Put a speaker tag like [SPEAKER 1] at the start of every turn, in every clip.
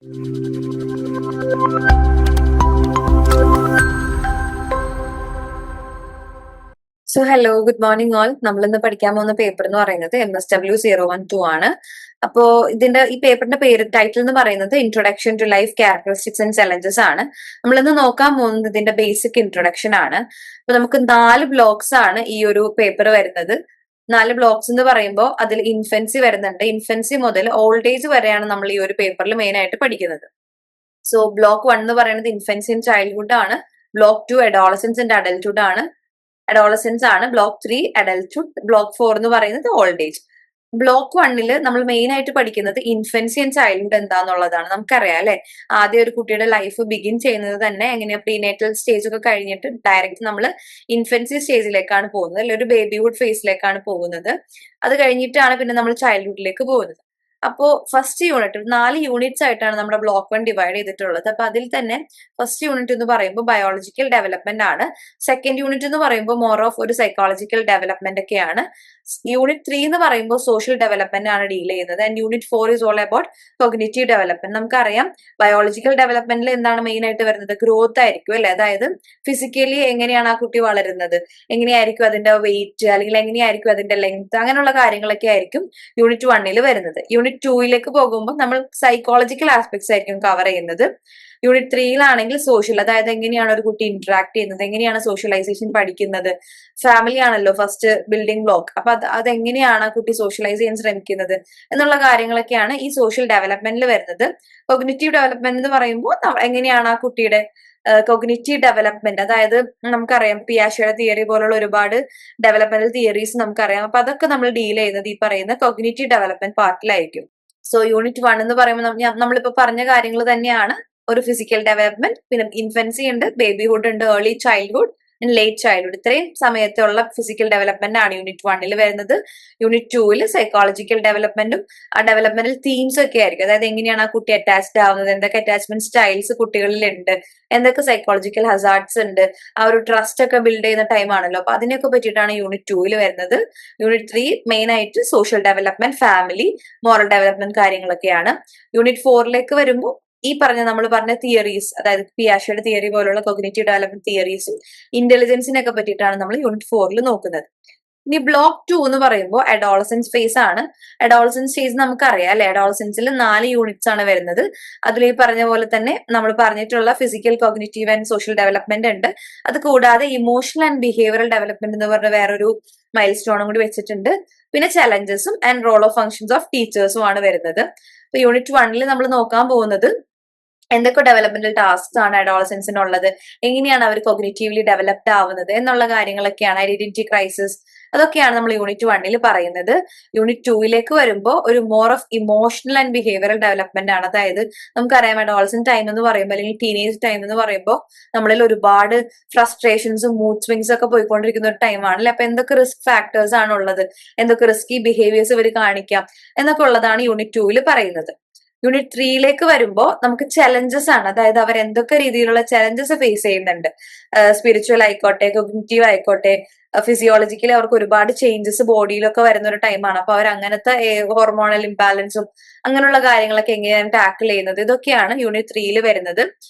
[SPEAKER 1] So hello, good morning all. നമ്മൾ ഇന്ന് പഠിക്കാൻ പോകുന്ന പേപ്പർ എന്ന് പറയുന്നത് MSW012 ആണ്. അപ്പോ ഈ പേപ്പറിന്റെ ടൈറ്റിൽ എന്ന് പറയുന്നത് introduction to life characteristics and challenges ആണ്. നമ്മൾ ഇന്ന് നോക്കാൻ പോകുന്നത് ഇതിന്റെ ബേസിക് ഇൻട്രൊഡക്ഷൻ ആണ്. അപ്പൊ നമുക്ക് 4 ബ്ലോക്സ് ആണ് ഈ ഒരു പേപ്പർ വരുന്നത്. 4 ബ്ലോക്സ് എന്ന് പറയുമ്പോൾ അതിൽ ഇൻഫൻസി വരുന്നുണ്ട്. ഇൻഫൻസി മുതൽ ഓൾഡ് ഏജ് വരെയാണ് നമ്മൾ ഈ ഒരു പേപ്പറിൽ മെയിൻ ആയിട്ട് പഠിക്കുന്നത്. സോ ബ്ലോക്ക് 1 എന്ന് പറയുന്നത് ഇൻഫൻസി ആൻഡ് ചൈൽഡ്ഹുഡ് ആണ്. ബ്ലോക്ക് 2 അഡോളസൻസ് ആൻഡ് അഡൽട്ട്ഹുഡ് ആണ്. അഡോളസൻസ് ആണ്. Block 3 adulthood. ബ്ലോക്ക് 4 എന്ന് പറയുന്നത് ഓൾഡ് ഏജ്. ബ്ലോക്ക് 1 നമ്മൾ മെയിൻ ആയിട്ട് പഠിക്കുന്നത് ഇൻഫൻസി ആൻഡ് ചൈൽഡ്ഹുഡ് എന്താന്നുള്ളതാണ്. നമുക്കറിയാം അല്ലെ, ആദ്യം ഒരു കുട്ടിയുടെ ലൈഫ് ബിഗിൻ ചെയ്യുന്നത് തന്നെ എങ്ങനെയാ, പ്രീനേറ്റൽ സ്റ്റേജ് ഒക്കെ കഴിഞ്ഞിട്ട് ഡയറക്റ്റ് നമ്മൾ ഇൻഫൻസി സ്റ്റേജിലേക്കാണ് പോകുന്നത്, അല്ലെ ഒരു ബേബിഹുഡ് ഫേസിലേക്കാണ് പോകുന്നത്. അത് കഴിഞ്ഞിട്ടാണ് പിന്നെ നമ്മൾ ചൈൽഡ്ഹുഡിലേക്ക് പോകുന്നത്. അപ്പോ ഫസ്റ്റ് യൂണിറ്റ് 4 യൂണിറ്റ്സ് ആയിട്ടാണ് നമ്മുടെ ബ്ലോക്ക് 1 ഡിവൈഡ് ചെയ്തിട്ടുള്ളത്. അപ്പൊ അതിൽ തന്നെ ഫസ്റ്റ് യൂണിറ്റ് എന്ന് പറയുമ്പോൾ ബയോളജിക്കൽ ഡെവലപ്മെന്റ് ആണ്. സെക്കൻഡ് യൂണിറ്റ് എന്ന് പറയുമ്പോൾ മോർ ഓഫ് ഒരു സൈക്കോളജിക്കൽ ഡെവലപ്മെന്റ് ഒക്കെയാണ്. യൂണിറ്റ് 3 എന്ന് പറയുമ്പോൾ സോഷ്യൽ ഡെവലപ്മെന്റ് ആണ് ഡീൽ ചെയ്യുന്നത്. And unit 4 is all about cognitive development. നമുക്കറിയാം ബയോളജിക്കൽ ഡെവലപ്മെന്റിൽ എന്താണ് മെയിൻ ആയിട്ട് വരുന്നത്, ഗ്രോത്ത് ആയിരിക്കും അല്ലെ. അതായത് ഫിസിക്കലി എങ്ങനെയാണ് ആ കുട്ടി വളരുന്നത്, എങ്ങനെയായിരിക്കും അതിന്റെ വെയിറ്റ്, അല്ലെങ്കിൽ എങ്ങനെയായിരിക്കും അതിന്റെ ലെങ്ത്, അങ്ങനെയുള്ള കാര്യങ്ങളൊക്കെ ആയിരിക്കും യൂണിറ്റ് 1 വരുന്നത്. യൂണിറ്റ് 2 പോകുമ്പോൾ നമ്മൾ സൈക്കോളജിക്കൽ ആസ്പെക്ട്സ് ആയിരിക്കും കവർ ചെയ്യുന്നത്. യൂണിറ്റ് 3 സോഷ്യൽ, അതായത് എങ്ങനെയാണ് ഒരു കുട്ടി ഇന്ററാക്ട് ചെയ്യുന്നത്, എങ്ങനെയാണ് സോഷ്യലൈസേഷൻ പഠിക്കുന്നത്. ഫാമിലി ആണല്ലോ ഫസ്റ്റ് ബിൽഡിംഗ് ബ്ലോക്ക്. അപ്പൊ അതെങ്ങനെയാണ് ആ കുട്ടി സോഷ്യലൈസ് ചെയ്യാൻ ശ്രമിക്കുന്നത് എന്നുള്ള കാര്യങ്ങളൊക്കെയാണ് ഈ സോഷ്യൽ ഡെവലപ്മെന്റിൽ വരുന്നത്. കോഗ്നിറ്റീവ് ഡെവലപ്മെന്റ് എന്ന് പറയുമ്പോൾ എങ്ങനെയാണ് ആ കുട്ടിയുടെ കോഗ്നിറ്റീവ് ഡെവലപ്മെന്റ്, അതായത് നമുക്കറിയാം പിയാഷയുടെ തിയറി പോലുള്ള ഒരുപാട് ഡെവലപ്മെന്റൽ തിയറീസ് നമുക്കറിയാം. അപ്പൊ അതൊക്കെ നമ്മൾ ഡീൽ ചെയ്യുന്നത് ഈ പറയുന്ന കോഗ്നിറ്റീവ് ഡെവലപ്മെന്റ് പാർട്ടിലായിരിക്കും. സോ യൂണിറ്റ് 1 എന്ന് പറയുമ്പോൾ നമ്മളിപ്പോ പറഞ്ഞ കാര്യങ്ങൾ തന്നെയാണ്. ഒരു ഫിസിക്കൽ ഡെവലപ്മെന്റ്, പിന്നെ ഇൻഫൻസി ഉണ്ട്, ബേബിഹുഡ് ഉണ്ട്, ഏർലി ചൈൽഡ്ഹുഡ്, ലേറ്റ് ചൈൽഡ്ഹുഡ്. ഇത്രയും സമയത്തുള്ള ഫിസിക്കൽ ഡെവലപ്മെന്റ് ആണ് യൂണിറ്റ് 1 വരുന്നത്. യൂണിറ്റ് 2 സൈക്കോളജിക്കൽ ഡെവലപ്മെന്റും ആ ഡെവലപ്മെന്റൽ തീംസ് ഒക്കെ ആയിരിക്കും. അതായത് എങ്ങനെയാണ് ആ കുട്ടി അറ്റാച്ച്ഡ് ആവുന്നത്, എന്തൊക്കെ അറ്റാച്ച്മെന്റ് സ്റ്റൈൽസ് കുട്ടികളിൽ ഉണ്ട്, എന്തൊക്കെ സൈക്കോളജിക്കൽ ഹസാർഡ്സ് ഉണ്ട്, ആ ഒരു ട്രസ്റ്റ് ഒക്കെ ബിൽഡ് ചെയ്യുന്ന ടൈം ആണല്ലോ. അപ്പൊ അതിനൊക്കെ പറ്റിയിട്ടാണ് യൂണിറ്റ് 2 വരുന്നത്. യൂണിറ്റ് 3 മെയിൻ ആയിട്ട് social development, family, moral development കാര്യങ്ങളൊക്കെയാണ്. യൂണിറ്റ് 4 വരുമ്പോൾ ഈ നമ്മൾ പറഞ്ഞ തിയറീസ്, അതായത് പിയാഷയുടെ തിയറി പോലുള്ള കോഗ്നിറ്റീവ് ഡെവലപ്മെന്റ് തിയറീസും ഇന്റലിജൻസിനൊക്കെ പറ്റിയിട്ടാണ് നമ്മൾ യൂണിറ്റ് 4 നോക്കുന്നത്. ഇനി ബ്ലോക്ക് 2 എന്ന് പറയുമ്പോൾ അഡോളസൻസ് ഫേസ് ആണ്. അഡോളസൻസ് ഫേസ് നമുക്കറിയാം അല്ലെ, അഡോളസൻസിൽ 4 യൂണിറ്റ്സ് ആണ് വരുന്നത്. അതിൽ ഈ പറഞ്ഞ പോലെ തന്നെ നമ്മൾ പറഞ്ഞിട്ടുള്ള physical, cognitive and social development ഉണ്ട്. അത് കൂടാതെ ഇമോഷണൽ ആൻഡ് ബിഹേവിയറൽ ഡെവലപ്മെന്റ് എന്ന് പറഞ്ഞ വേറൊരു മൈൽ സ്റ്റോണും കൂടി വെച്ചിട്ടുണ്ട്. പിന്നെ ചലഞ്ചസും and role of functions of ടീച്ചേഴ്സും ആണ് വരുന്നത്. അപ്പൊ യൂണിറ്റ് 1 നമ്മൾ നോക്കാൻ പോകുന്നത് എന്തൊക്കെ ഡെവലപ്മെന്റൽ ടാസ്ക്സ് ആണ് അഡോളസൻസിനുള്ളത്, എങ്ങനെയാണ് അവർ കോഗ്നിറ്റീവ്ലി ഡെവലപ്ഡ് ആവുന്നത് എന്നുള്ള കാര്യങ്ങളൊക്കെയാണ്. ഐഡന്റിറ്റി ക്രൈസിസ്, അതൊക്കെയാണ് നമ്മൾ യൂണിറ്റ് 1 പറയുന്നത്. യൂണിറ്റ് 2 വരുമ്പോൾ ഒരു more of emotional and behavioural development ആണ്. അതായത് നമുക്കറിയാം അഡോളസൻ ടൈം എന്ന് പറയുമ്പോൾ, അല്ലെങ്കിൽ ടീനേജ് ടൈം എന്ന് പറയുമ്പോൾ നമ്മളിൽ ഒരുപാട് ഫ്രസ്ട്രേഷൻസും മൂഡ് സ്വിങ്സ് ഒക്കെ പോയിക്കൊണ്ടിരിക്കുന്ന ഒരു ടൈം ആണല്ലേ. അപ്പൊ എന്തൊക്കെ റിസ്ക് ഫാക്ടേഴ്സ് ആണ് ഉള്ളത്, എന്തൊക്കെ റിസ്കി ബിഹേവിയേഴ്സ് ഇവർ കാണിക്കാം എന്നൊക്കെ ഉള്ളതാണ് യൂണിറ്റ് 2 പറയുന്നത്. യൂണിറ്റ് 3 വരുമ്പോൾ നമുക്ക് ചലഞ്ചസ് ആണ്. അതായത് അവർ എന്തൊക്കെ രീതിയിലുള്ള ചലഞ്ചസ് ഫേസ് ചെയ്യുന്നുണ്ട്, സ്പിരിച്വൽ ആയിക്കോട്ടെ, കോഗ്നിറ്റീവ് ആയിക്കോട്ടെ, ഫിസിയോളജിക്കലി അവർക്ക് ഒരുപാട് ചേഞ്ചസ് ബോഡിയിലൊക്കെ വരുന്ന ഒരു ടൈമാണ്. അപ്പൊ അവർ അങ്ങനത്തെ ഹോർമോണൽ ഇംബാലൻസും അങ്ങനെയുള്ള കാര്യങ്ങളൊക്കെ എങ്ങനെയാണ് ടാക്കിൾ ചെയ്യുന്നത്, ഇതൊക്കെയാണ് യൂണിറ്റ് 3 വരുന്നത്.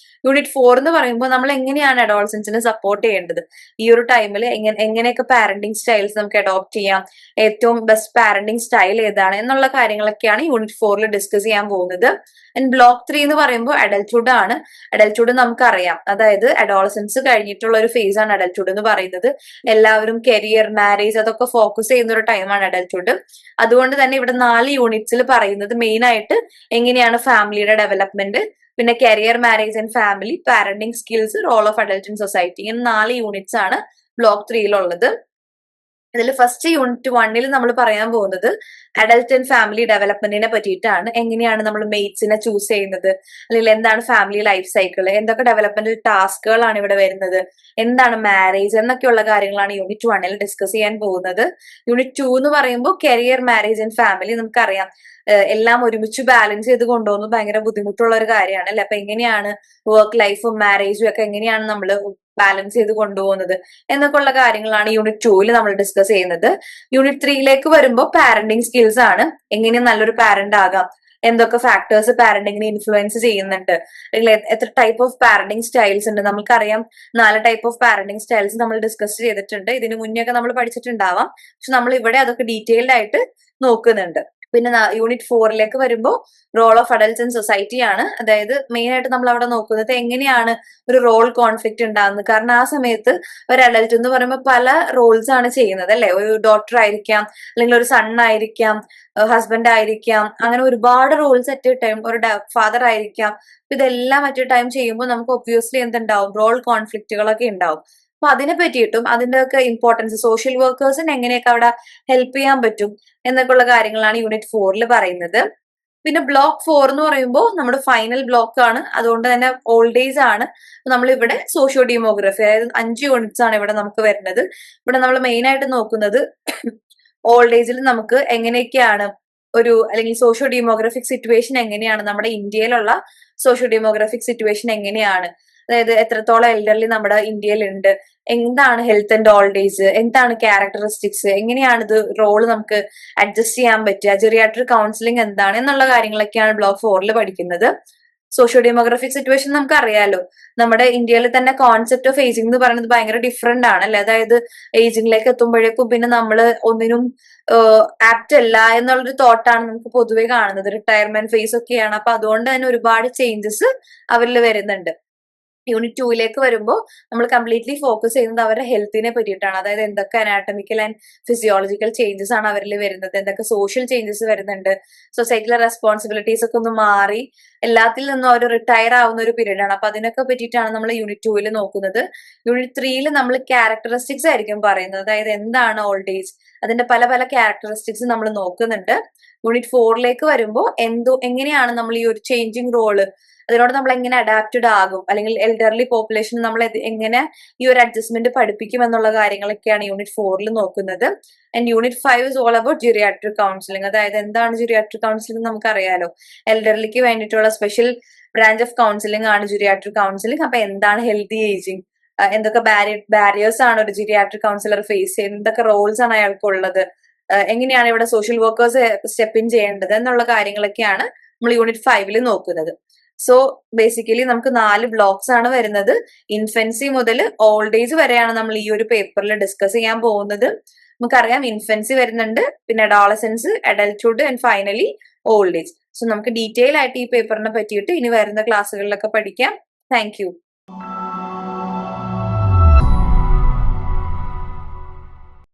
[SPEAKER 1] യൂണിറ്റ് 4 എന്ന് പറയുമ്പോൾ നമ്മൾ എങ്ങനെയാണ് അഡോളസൻസിനെ സപ്പോർട്ട് ചെയ്യേണ്ടത്, ഈ ഒരു ടൈമിൽ എങ്ങനെയൊക്കെ പാരന്റിങ് സ്റ്റൈൽസ് നമുക്ക് അഡോപ്റ്റ് ചെയ്യാം, ഏറ്റവും ബെസ്റ്റ് പാരന്റിങ് സ്റ്റൈൽ ഏതാണ് എന്നുള്ള കാര്യങ്ങളൊക്കെയാണ് യൂണിറ്റ് 4 ഡിസ്കസ് ചെയ്യാൻ പോകുന്നത്. ആൻഡ് ബ്ലോക്ക് 3 എന്ന് പറയുമ്പോൾ അഡൽട്ട്ഹുഡ് ആണ്. അഡൽട്ട്ഹുഡ് നമുക്കറിയാം, അതായത് അഡോളസൻസ് കഴിഞ്ഞിട്ടുള്ള ഒരു ഫേസ് ആണ് അഡൽട്ട്ഹുഡ് എന്ന് പറയുന്നത്. എല്ലാവരും കരിയർ, മാരേജ് അതൊക്കെ ഫോക്കസ് ചെയ്യുന്ന ഒരു ടൈമാണ് അഡൽട്ട്ഹുഡ്. അതുകൊണ്ട് തന്നെ ഇവിടെ 4 യൂണിറ്റ്സിൽ പറയുന്നത് മെയിൻ ആയിട്ട് എങ്ങനെയാണ് ഫാമിലിയുടെ ഡെവലപ്മെന്റ്, പിന്നെ career, marriage and family, parenting skills, role of adult in society, ഇങ്ങനെ 4 യൂണിറ്റ്സ് ആണ് ബ്ലോക്ക് 3 ഉള്ളത്. ഇതിൽ ഫസ്റ്റ് യൂണിറ്റ് 1 നമ്മൾ പറയാൻ പോകുന്നത് അഡൽട്ട് ആൻഡ് ഫാമിലി ഡെവലപ്മെന്റിനെ പറ്റിയിട്ടാണ്. എങ്ങനെയാണ് നമ്മൾ മെയ്റ്റ്സിനെ ചൂസ് ചെയ്യുന്നത്, അല്ലെങ്കിൽ എന്താണ് ഫാമിലി ലൈഫ് സൈക്കിൾ, എന്തൊക്കെ ഡെവലപ്മെന്റൽ ടാസ്കുകളാണ് ഇവിടെ വരുന്നത്, എന്താണ് മാരേജ് എന്നൊക്കെയുള്ള കാര്യങ്ങളാണ് യൂണിറ്റ് 1 ഡിസ്കസ് ചെയ്യാൻ പോകുന്നത്. യൂണിറ്റ് 2 എന്ന് പറയുമ്പോൾ കരിയർ, മാരേജ് ആൻഡ് ഫാമിലി. നമുക്കറിയാം എല്ലാം ഒരുമിച്ച് ബാലൻസ് ചെയ്ത് കൊണ്ടുപോകുന്നത് ഭയങ്കര ബുദ്ധിമുട്ടുള്ള ഒരു കാര്യമാണ് അല്ലെ. അപ്പൊ എങ്ങനെയാണ് വർക്ക് ലൈഫും മാരേജും ഒക്കെ എങ്ങനെയാണ് നമ്മൾ ബാലൻസ് ചെയ്ത് കൊണ്ടുപോകുന്നത് എന്നൊക്കെ ഉള്ള കാര്യങ്ങളാണ് യൂണിറ്റ് 2 നമ്മൾ ഡിസ്കസ് ചെയ്യുന്നത്. യൂണിറ്റ് 3 വരുമ്പോൾ പാരന്റിങ് സ്കിൽസ് ആണ്. എങ്ങനെ നല്ലൊരു പാരന്റ് ആകാം, എന്തൊക്കെ ഫാക്ടേഴ്സ് പാരന്റിങ്ങിനെ ഇൻഫ്ലുവൻസ് ചെയ്യുന്നുണ്ട്, അല്ലെങ്കിൽ എത്ര ടൈപ്പ് ഓഫ് പാരന്റിങ് സ്റ്റൈൽസ് ഉണ്ട്. നമുക്കറിയാം 4 ടൈപ്പ് ഓഫ് പാരന്റിങ് സ്റ്റൈൽസ് നമ്മൾ ഡിസ്കസ് ചെയ്തിട്ടുണ്ട്, ഇതിന് മുന്നേ ഒക്കെ നമ്മൾ പഠിച്ചിട്ടുണ്ടാവാം. പക്ഷെ നമ്മൾ ഇവിടെ അതൊക്കെ ഡീറ്റെയിൽഡ് ആയിട്ട് നോക്കുന്നുണ്ട്. പിന്നെ യൂണിറ്റ് 4ലേക്ക് വരുമ്പോൾ role of adults in society ആണ്. അതായത് മെയിൻ ആയിട്ട് നമ്മൾ അവിടെ നോക്കുന്നത് എങ്ങനെയാണ് ഒരു റോൾ കോൺഫ്ലിക്റ്റ് ഉണ്ടാകുന്നത്. കാരണം ആ സമയത്ത് ഒരു അഡൽട്ട് എന്ന് പറയുമ്പോൾ പല റോൾസ് ആണ് ചെയ്യുന്നത് അല്ലെ. ഒരു ഡോക്ടർ ആയിരിക്കാം, അല്ലെങ്കിൽ ഒരു സൺ ആയിരിക്കാം, ഹസ്ബൻഡ് ആയിരിക്കാം, അങ്ങനെ ഒരുപാട് റോൾസ് അറ്റ് എ ടൈം, ഒരു ഫാദർ ആയിരിക്കാം. ഇതെല്ലാം അറ്റ് എ ടൈം ചെയ്യുമ്പോൾ നമുക്ക് ഒബ്വിയസ്ലി എന്തുണ്ടാവും, റോൾ കോൺഫ്ലിക്റ്റുകളൊക്കെ ഉണ്ടാവും. അപ്പൊ അതിനെ പറ്റിയിട്ടും അതിന്റെ ഒക്കെ ഇമ്പോർട്ടൻസ്, സോഷ്യൽ വർക്കേഴ്സിന് എങ്ങനെയൊക്കെ അവിടെ ഹെൽപ്പ് ചെയ്യാൻ പറ്റും എന്നൊക്കെയുള്ള കാര്യങ്ങളാണ് യൂണിറ്റ് 4ൽ പറയുന്നത്. പിന്നെ ബ്ലോക്ക് 4 എന്ന് പറയുമ്പോൾ നമ്മുടെ ഫൈനൽ ബ്ലോക്ക് ആണ്, അതുകൊണ്ട് തന്നെ ഓൾഡ് ഏജ് ആണ്. നമ്മൾ ഇവിടെ സോഷ്യോ ഡെമോഗ്രഫി, അതായത് 5 യൂണിറ്റ്സ് ആണ് ഇവിടെ നമുക്ക് വരുന്നത്. ഇവിടെ നമ്മൾ മെയിൻ ആയിട്ട് നോക്കുന്നത് ഓൾഡ് ഏജിൽ നമുക്ക് എങ്ങനെയൊക്കെയാണ് ഒരു, അല്ലെങ്കിൽ സോഷ്യോ ഡെമോഗ്രഫിക് സിറ്റുവേഷൻ എങ്ങനെയാണ്, നമ്മുടെ ഇന്ത്യയിലുള്ള സോഷ്യോ ഡെമോഗ്രഫിക് സിറ്റുവേഷൻ എങ്ങനെയാണ്, അതായത് എത്രത്തോളം എൽഡർലി നമ്മുടെ ഇന്ത്യയിൽ ഉണ്ട്, എന്താണ് ഹെൽത്ത് ആൻഡ് ഓൾഡ് ഏജ്, എന്താണ് ക്യാരക്ടറിസ്റ്റിക്സ്, എങ്ങനെയാണ് ഇത് റോള് നമുക്ക് അഡ്ജസ്റ്റ് ചെയ്യാൻ പറ്റുക, ജെറിയാട്രിക് കൗൺസിലിംഗ് എന്താണ് എന്നുള്ള കാര്യങ്ങളൊക്കെയാണ് ബ്ലോക്ക് 4ൽ പഠിക്കുന്നത്. സോഷ്യോ ഡെമോഗ്രഫിക് സിറ്റുവേഷൻ നമുക്ക് അറിയാലോ, നമ്മുടെ ഇന്ത്യയിൽ തന്നെ കോൺസെപ്റ്റ് ഓഫ് ഏജിംഗ് എന്ന് പറയുന്നത് ഭയങ്കര ഡിഫറെന്റ് ആണ് അല്ലെ. അതായത് ഏജിംഗിലേക്ക് എത്തുമ്പോഴേക്കും പിന്നെ നമ്മൾ ഒന്നിനും ആപ്റ്റ് അല്ല എന്നുള്ളൊരു തോട്ടാണ് നമുക്ക് പൊതുവെ കാണുന്നത്. റിട്ടയർമെന്റ് ഫേസ് ഒക്കെയാണ്. അപ്പൊ അതുകൊണ്ട് തന്നെ ഒരുപാട് ചേഞ്ചസ് അവരിൽ വരുന്നുണ്ട്. യൂണിറ്റ് 2ലേക്ക് വരുമ്പോൾ നമ്മൾ കംപ്ലീറ്റ്ലി ഫോക്കസ് ചെയ്യുന്നത് അവരുടെ ഹെൽത്തിനെ പറ്റിയിട്ടാണ്. അതായത് എന്തൊക്കെ അനാറ്റമിക്കൽ ആൻഡ് ഫിസിയോളജിക്കൽ ചേഞ്ചസ് ആണ് അവരിൽ വരുന്നത്, എന്തൊക്കെ സോഷ്യൽ ചേഞ്ചസ് വരുന്നുണ്ട്, സൊസൈറ്റിയിലെ റെസ്പോൺസിബിലിറ്റീസ് ഒക്കെ ഒന്ന് മാറി എല്ലാത്തിൽ നിന്നും അവർ റിട്ടയർ ആവുന്ന ഒരു പീരീഡ് ആണ്. അപ്പൊ അതിനൊക്കെ പറ്റിയിട്ടാണ് നമ്മൾ യൂണിറ്റ് 2ൽ നോക്കുന്നത്. യൂണിറ്റ് 3ൽ നമ്മൾ ക്യാരക്ടറിസ്റ്റിക്സ് ആയിരിക്കും പറയുന്നത്, അതായത് എന്താണ് ഓൾഡ് ഏജ്, അതിന്റെ പല പല ക്യാരക്ടറിസ്റ്റിക്സ് നമ്മൾ നോക്കുന്നുണ്ട്. യൂണിറ്റ് 4ലേക്ക് വരുമ്പോൾ എങ്ങനെയാണ് നമ്മൾ ഈ ഒരു ചേഞ്ചിങ് റോള്, അതിനോട് നമ്മൾ എങ്ങനെ അഡാപ്റ്റഡ് ആകും, അല്ലെങ്കിൽ എൽഡർലി പോപ്പുലേഷൻ നമ്മൾ എങ്ങനെ ഈ ഒരു അഡ്ജസ്റ്റ്മെന്റ് പഠിപ്പിക്കും എന്നുള്ള കാര്യങ്ങളൊക്കെയാണ് യൂണിറ്റ് 4ൽ നോക്കുന്നത്. And unit 5 is all about geriatric counselling. അതായത് എന്താണ് ജിറിയാട്രിക് കൗൺസിലിംഗ് നമുക്കറിയാലോ, എൽഡർലിക്ക് വേണ്ടിയിട്ടുള്ള സ്പെഷ്യൽ ബ്രാഞ്ച് ഓഫ് കൗൺസിലിംഗ് ആണ് ജിറിയാട്രിക് കൗൺസിലിംഗ്. അപ്പൊ എന്താണ് ഹെൽത്തി ഏജിങ്, എന്തൊക്കെ ബാരിയേഴ്സ് ആണ് ഒരു ജിറിയാട്രിക് കൗൺസിലർ ഫേസ് ചെയ്യുന്നത്, എന്തൊക്കെ റോൾസ് ആണ് അയാൾക്കുള്ളത്, എങ്ങനെയാണ് ഇവിടെ സോഷ്യൽ വർക്കേഴ്സ് സ്റ്റെപ്പ് ഇൻ ചെയ്യേണ്ടത് എന്നുള്ള കാര്യങ്ങളൊക്കെയാണ് നമ്മൾ യൂണിറ്റ് 5ൽ നോക്കുന്നത്. സോ ബേസിക്കലി നമുക്ക് 4 ബ്ലോക്സ് ആണ് വരുന്നത്. ഇൻഫൻസി മുതൽ ഓൾഡ് ഏജ് വരെയാണ് നമ്മൾ ഈ ഒരു പേപ്പറിൽ ഡിസ്കസ് ചെയ്യാൻ പോകുന്നത്. നമുക്കറിയാം ഇൻഫൻസി വരുന്നുണ്ട്, പിന്നെ adolescence, adulthood and finally old age. So നമുക്ക് ഡീറ്റെയിൽ ആയിട്ട് ഈ പേപ്പറിനെ പറ്റിയിട്ട് ഇനി വരുന്ന ക്ലാസ്സുകളിലൊക്കെ പഠിക്കാം. Thank you.